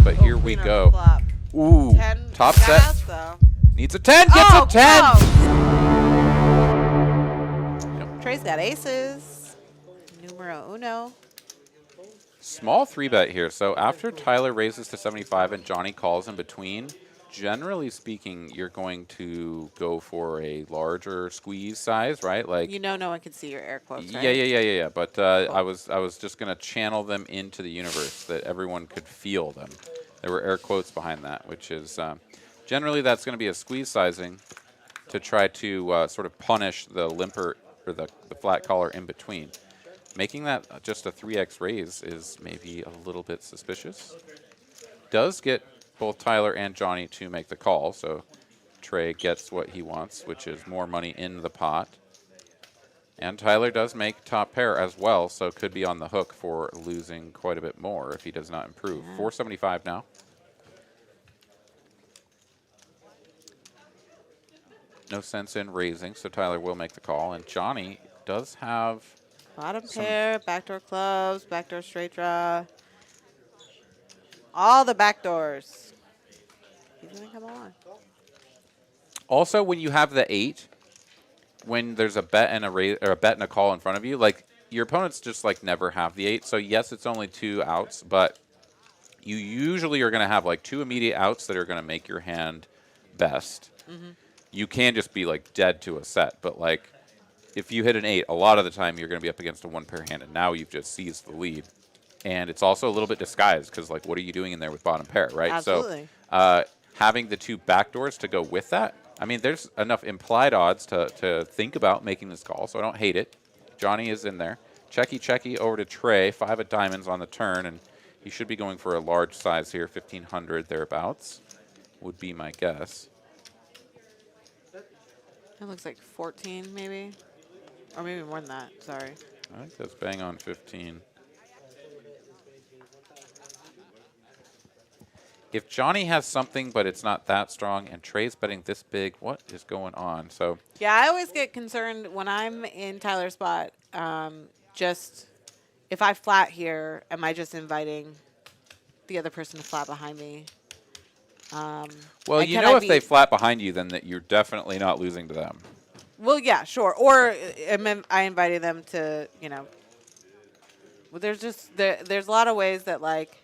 but here we go. Ooh, 10 top set. Though. Needs a 10, gets a 10. Yep. Trey's got aces. Numero uno. Small 3-bet here. So after Tyler raises to 75 and Johnny calls in between, generally speaking, you're going to go for a larger squeeze size, right? Like no one can see your air quotes, right? Yeah. But cool. I was just going to channel them into the universe that everyone could feel them. There were air quotes behind that, which is generally that's going to be a squeeze sizing to try to sort of punish the limper or the flat caller in between. Making that just a 3x raise is maybe a little bit suspicious. Does get both Tyler and Johnny to make the call, so Trey gets what he wants, which is more money in the pot. And Tyler does make top pair as well, so could be on the hook for losing quite a bit more if he does not improve. 475 now. No sense in raising, so Tyler will make the call. And Johnny does have bottom pair, backdoor clubs, backdoor straight draw. All the backdoors. He's going to come on. Also, when you have the 8, when there's a bet and a raise, or a bet and a call in front of you, like your opponents just like never have the 8. So yes, it's only 2 outs, but you usually are going to have like 2 immediate outs that are going to make your hand best. You can just be like dead to a set, but like if you hit an 8, a lot of the time you're going to be up against a 1-pair hand, and now you've just seized the lead. And it's also a little bit disguised because like what are you doing in there with bottom pair, right? Absolutely. So having the 2 backdoors to go with that, I mean, there's enough implied odds to think about making this call, so I don't hate it. Johnny is in there. Checky over to Trey. 5 of diamonds on the turn, and he should be going for a large size here, 1,500 thereabouts, would be my guess. That looks like 14 maybe, or maybe more than that, sorry. I think that's bang on 15. If Johnny has something, but it's not that strong, and Trey's betting this big, what is going on? So yeah, I always get concerned when I'm in Tyler's spot. Just if I flat here, am I just inviting the other person to flat behind me? Well, you know, if they flat behind you, then that you're definitely not losing to them. Well, yeah, sure. Or am I inviting them to, well, there's just there's a lot of ways that like.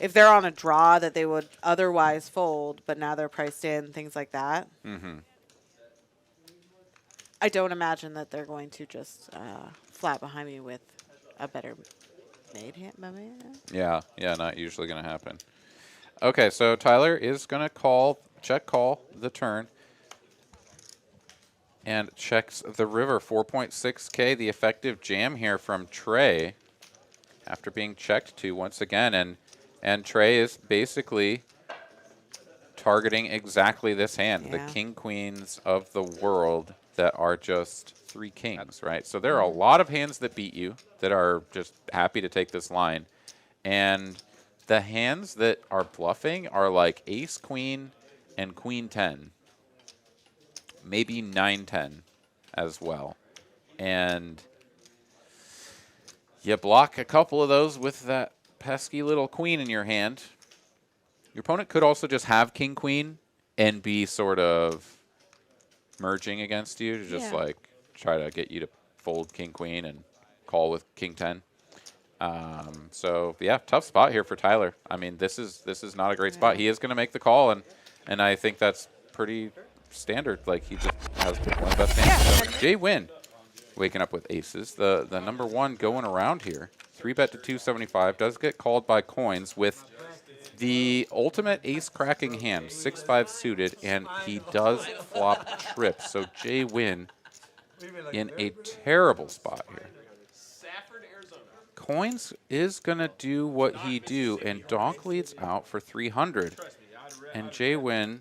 If they're on a draw that they would otherwise fold, but now they're priced in, things like that. I don't imagine that they're going to just flat behind me with a better made hand. Yeah, not usually going to happen. Okay, so Tyler is going to check call the turn. And checks the river, 4.6K, the effective jam here from Trey after being checked to once again. And Trey is basically targeting exactly this hand, the king queens of the world that are just 3 kings, right? So there are a lot of hands that beat you that are just happy to take this line. And the hands that are bluffing are like ace, queen, and queen 10. Maybe 9-10 as well. And you block a couple of those with that pesky little queen in your hand. Your opponent could also just have king queen and be sort of merging against you to just like try to get you to fold king queen and call with king 10. So yeah, tough spot here for Tyler. I mean, this is not a great spot. He is going to make the call, and I think that's pretty standard. Like he just has one of the best hands. So JWin waking up with aces. The number 1 going around here. 3-bet to 275, does get called by coins with the ultimate ace-cracking hand, 6-5 suited, and he does flop trips. So JWin in a terrible spot here. Coins is going to do what he do, and donk leads out for 300. And JWin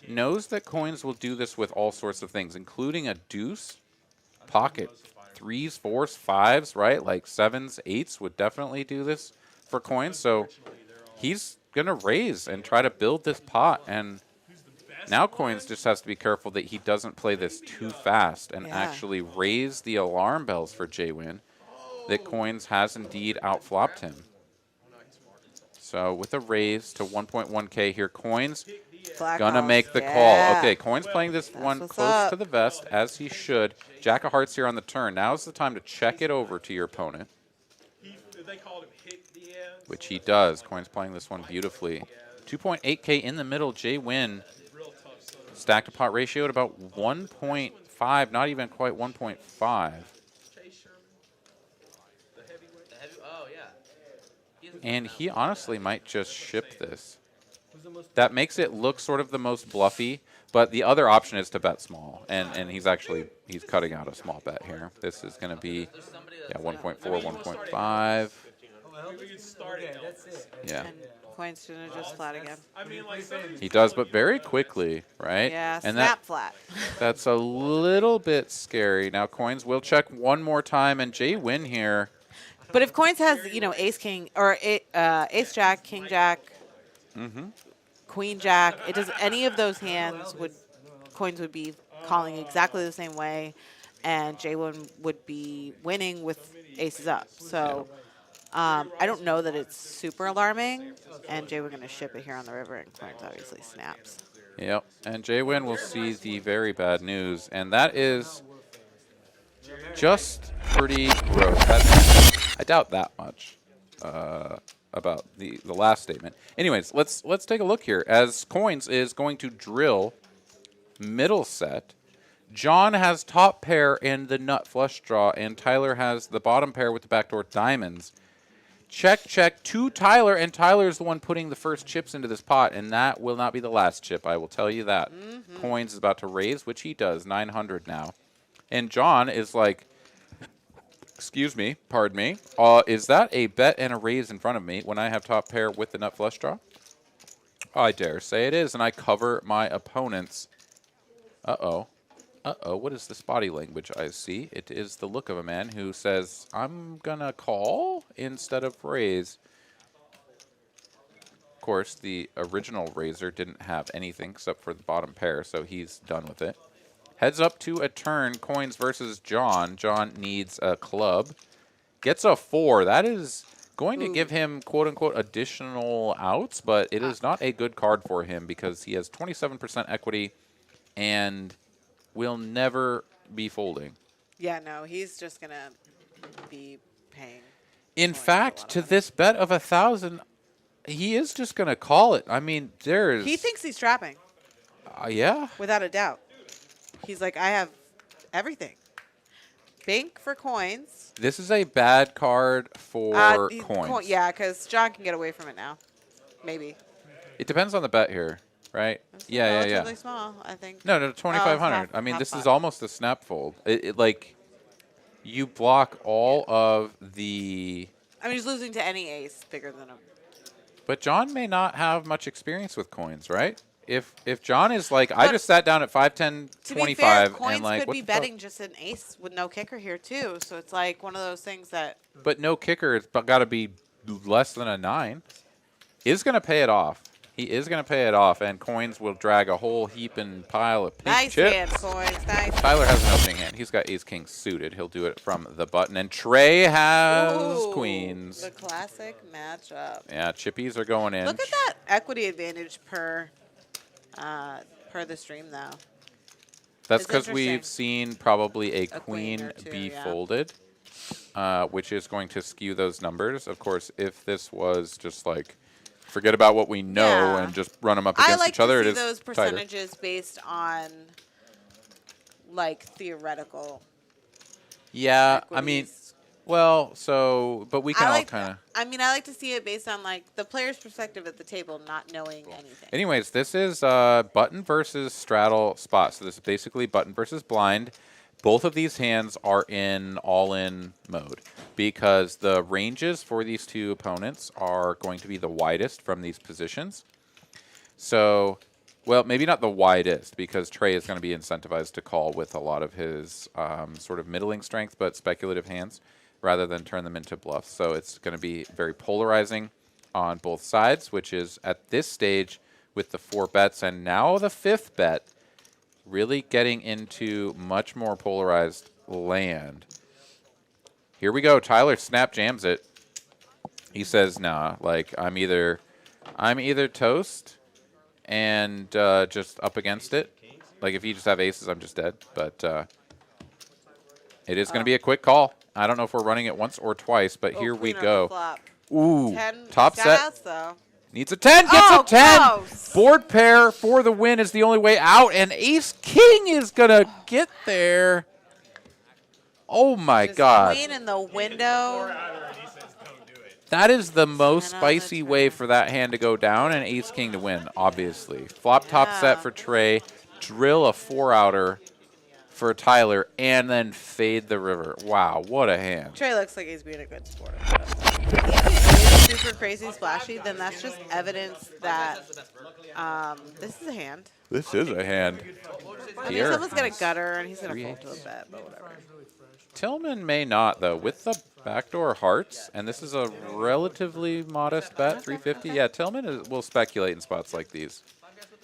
knows that coins will do this with all sorts of things, including a deuce, pocket 3s, 4s, 5s, right? Like 7s, 8s would definitely do this for coins. So he's going to raise and try to build this pot. And now coins just has to be careful that he doesn't play this too fast and actually raise the alarm bells for JWin that coins has indeed outflopped him. So with a raise to 1.1K here, Coins Black gonna calls. make the Yeah. call. Okay, Coins playing this one what's close up. to the vest, as he should. Jack of Hearts here on the turn. Now's the time to check it over to your opponent, which he does. Coins playing this one beautifully. 2.8K in the middle. JWin stacked to pot ratio at about 1.5, not even quite 1.5. And he honestly might just ship this. That makes it look sort of the most bluffy, but the other option is to bet small, and he's cutting out a small bet here. This is going to be 1.4, 1.5. Yeah. And Coins gonna just flat again. He does, but very quickly, right? Yeah, and snap flat. That's a little bit scary. Now Coins will check one more time, and JWin here. But if Coins has, ace king or ace jack, king jack, queen jack, it does any of those hands Coins would be calling exactly the same way, and JWin would be winning with aces up. So I don't know that it's super alarming, and JWin going to ship it here on the river, and Coins obviously snaps. Yep, and JWin will see the very bad news, and that is just pretty gross. I doubt that much about the last statement. Anyways, let's take a look here. As Coins is going to drill middle set, John has top pair and the nut flush draw, and Tyler has the bottom pair with the backdoor diamonds. Check, check to Tyler, and Tyler is the one putting the first chips into this pot, and that will not be the last chip, I will tell you that. Coins is about to raise, which he does, 900 now. And John is like, excuse me, pardon me, is that a bet and a raise in front of me when I have top pair with the nut flush draw? I dare say it is, and I cover my opponent's. Uh-oh. Uh-oh, what is this body language I see? It is the look of a man who says, I'm gonna call instead of raise. Of course, the original raiser didn't have anything except for the bottom pair, so he's done with it. Heads up to a turn, Coins versus John. John needs a club. Gets a 4. That is going to give him, quote-unquote, additional outs, but it is not a good card for him because he has 27% equity and will never be folding. Yeah, no, he's just going to be paying. In fact, to this bet of 1,000, he is just going to call it. I mean, there's... He thinks he's trapping. Yeah. Without a doubt. He's like, I have everything. Bink for Coins. This is a bad card for Coins. Yeah, because John can get away from it now. Maybe. It depends on the bet here, right? Yeah. Relatively small, I think. No, 2,500. I mean, this is almost a snap fold. Like, you block all of the... I mean, he's losing to any ace bigger than him. But John may not have much experience with Coins, right? If John is like, I just sat down at 5, 10, 25, to be fair, Coins and like, could be betting just an ace with no kicker here too. So it's like one of those things that. But no kicker, it's got to be less than a 9. Is going to pay it off. He is going to pay it off, and Coins will drag a whole heap and pile of pink chips. Nice hand, Coins. Nice. Tyler has an opening hand. He's got ace-king suited. He'll do it from the button. And Trey has queens. The classic matchup. Yeah, chippies are going in. Look at that equity advantage per the stream, though. That's because we've seen probably a queen or two, be yeah. folded, which is going to skew those numbers. Of course, if this was just like, forget about what we know and just run them up against each other, it is I like to see those percentages based on, like, theoretical. Yeah, equities. I mean, well, so, but we can all kind of. I mean, I like to see it based on, like, the player's perspective at the table, not knowing anything. Anyways, this is button versus straddle spot. So this is basically button versus blind. Both of these hands are in all-in mode because the ranges for these two opponents are going to be the widest from these positions. So, well, maybe not the widest because Trey is going to be incentivized to call with a lot of his sort of middling strength but speculative hands rather than turn them into bluffs. So it's going to be very polarizing on both sides, which is at this stage with the 4 bets and now the 5th bet, really getting into much more polarized land. Here we go. Tyler snap jams it. He says, nah, like I'm either toast and just up against it. Like if you just have aces, I'm just dead. But it is going to be a quick call. I don't know if we're running it once or twice, but here we Queen on the go. flop. Ooh, 10 top set. gas, though. Needs a 10, gets Oh, a 10. close. Board pair for the win is the only way out, and ace-king is going to get there. Oh, my Just God. Queen in the window. That is the most 10 on the spicy way turn. for that hand to go down and ace-king to win, obviously. Flop top Yeah. set for Trey, drill a 4-outer for Tyler, and then fade the river. Wow, what a hand. Trey looks like he's being a good sport. If he's super crazy splashy, then that's just evidence that this is a hand. This is a hand. I mean, Pierre someone's going has to gutter, and he's going to 3 fold to a aces. bet, but whatever. Tillman may not, though. With the backdoor hearts, and this is a relatively modest bet, 350. Yeah, Tillman will speculate in spots like these.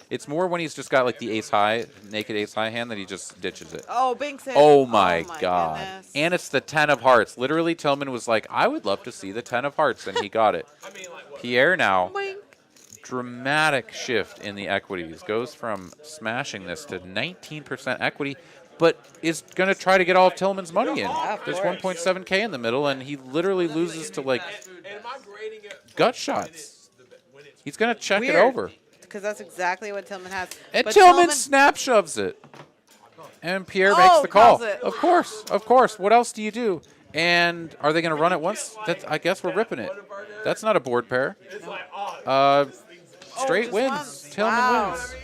It's more when he's just got like the ace-high, naked ace-high hand that he just ditches it. Oh, Binks it. Oh my God. Goodness. And it's the 10 of hearts. Literally, Tillman was like, I would love to see the 10 of hearts, and he got it. Pierre now, Boink. dramatic shift in the equities. Goes from smashing this to 19% equity, but is going to try to get all of Tillman's money in. of There's course. 1.7K in the middle, and he literally loses to like gut shots. He's going to check it Weird. over. Because that's exactly what Tillman has. And But Tillman snap shoves it. And Pierre makes the call. calls it. Of course, of course. What else do you do? And are they going to run it once? I guess we're ripping it. That's not a board pair. Straight just wins. once. Tillman Wow. wins.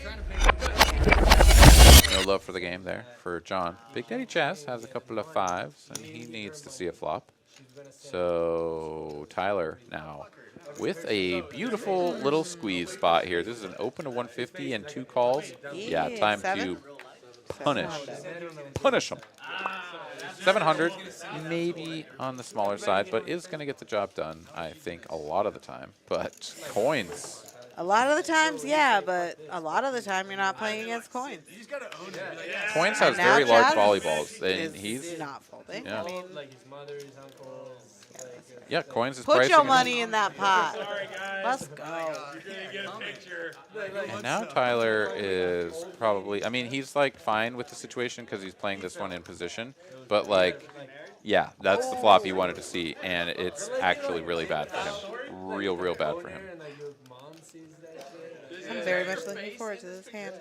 No love for the game there for John. Big Daddy Chaz has a couple of 5s, and he needs to see a flop. So Tyler now with a beautiful little squeeze spot here. This is an open to 150 and 2 calls. Yeah, time 7? to punish him. 700, maybe on the smaller side, but is going to get the job done, I think, a lot of the time. But coins. A lot of the times, yeah, but a lot of the time you're not playing against coins. Coins has And now very large Chaz volleyballs, and is he's not folding. yeah. I mean, Yeah, coins is put pricing your it. money in that pot. Let's go. And now Tyler is probably, I mean, he's like fine with the situation because he's playing this one in position, but like, yeah, that's the flop he wanted to see, and it's actually really bad for him. Real bad for him. I'm very much looking forward to this hand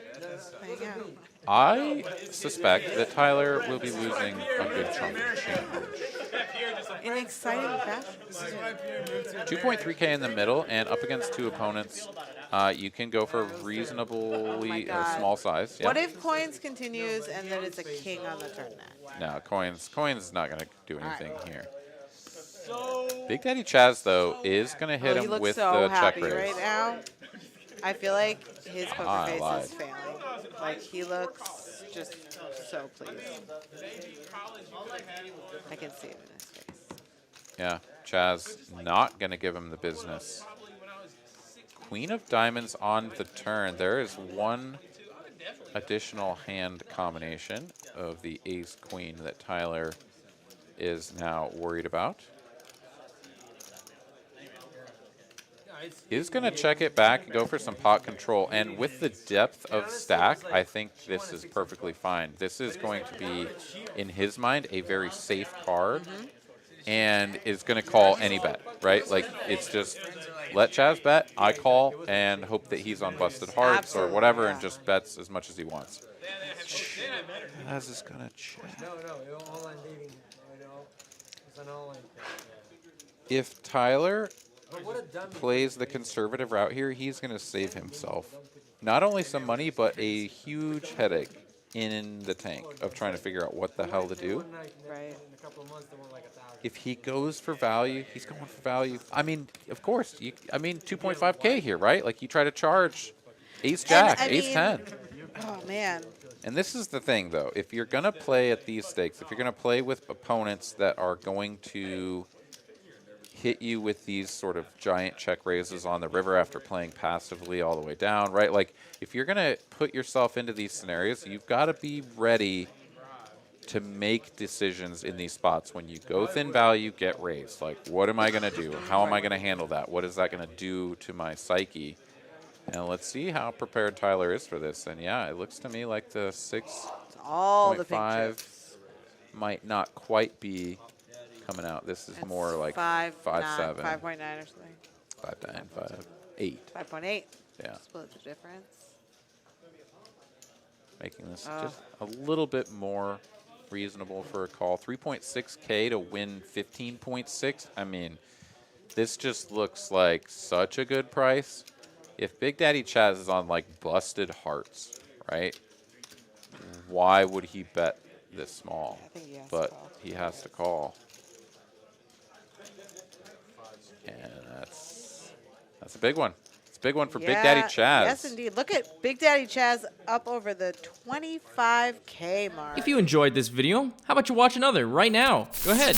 playing out. I suspect that Tyler will be losing a good chunk of change. In exciting fashion. 2.3K in the middle, and up against 2 opponents, you can go for reasonably God. small size. Yeah. What if coins continues and then it's a king on the turn next? No, coins is not going to do anything right. here. Big Daddy Chaz, though, is going to hit He him looks with so the check happy raise. right now. I feel like his poker I face lied. is failing. Like, he looks just so pleased. I can see it in his face. Yeah, Chaz not going to give him the business. Queen of diamonds on the turn. There is one additional hand combination of the ace-queen that Tyler is now worried about. He's going to check it back and go for some pot control. And with the depth of stack, I think this is perfectly fine. This is going to be, in his mind, a very safe card. And is going to call any bet, right? Like, it's just let Chaz bet, I call, and hope that he's on busted hearts or whatever, and just bets as much as he wants. Chaz is going to check. If Tyler plays the conservative route here, he's going to save himself not only some money, but a huge headache in the tank of trying to figure out what the hell to do. Right. If he goes for value, he's going for value. I mean, of course. 2.5K here, right? Like, you try to charge ace-jack, I mean, ace-10. Oh, man. And this is the thing, though. If you're going to play at these stakes, if you're going to play with opponents that are going to hit you with these sort of giant check raises on the river after playing passively all the way down, right? Like, if you're going to put yourself into these scenarios, you've got to be ready to make decisions in these spots. When you go thin value, get raised. Like, what am I going to do? How am I going to handle that? What is that going to do to my psyche? And let's see how prepared Tyler is for this. And yeah, it looks to me like the 6.5 might not quite be coming out. This is more like 5.7. 5.9 or something. 5.9, 5.8. 5.8. Yeah. Split the difference. Making this just a little bit more reasonable for a call. 3.6K to win 15.6. I mean, this just looks like such a good price. If Big Daddy Chaz is on like busted hearts, right? Why would he bet this small? I think he has but to call. he has to call. And that's a big one. It's a big one for Big Daddy Chaz. Yes, indeed. Look at Big Daddy Chaz up over the 25K mark. If you enjoyed this video, how about you watch another right now? Go ahead.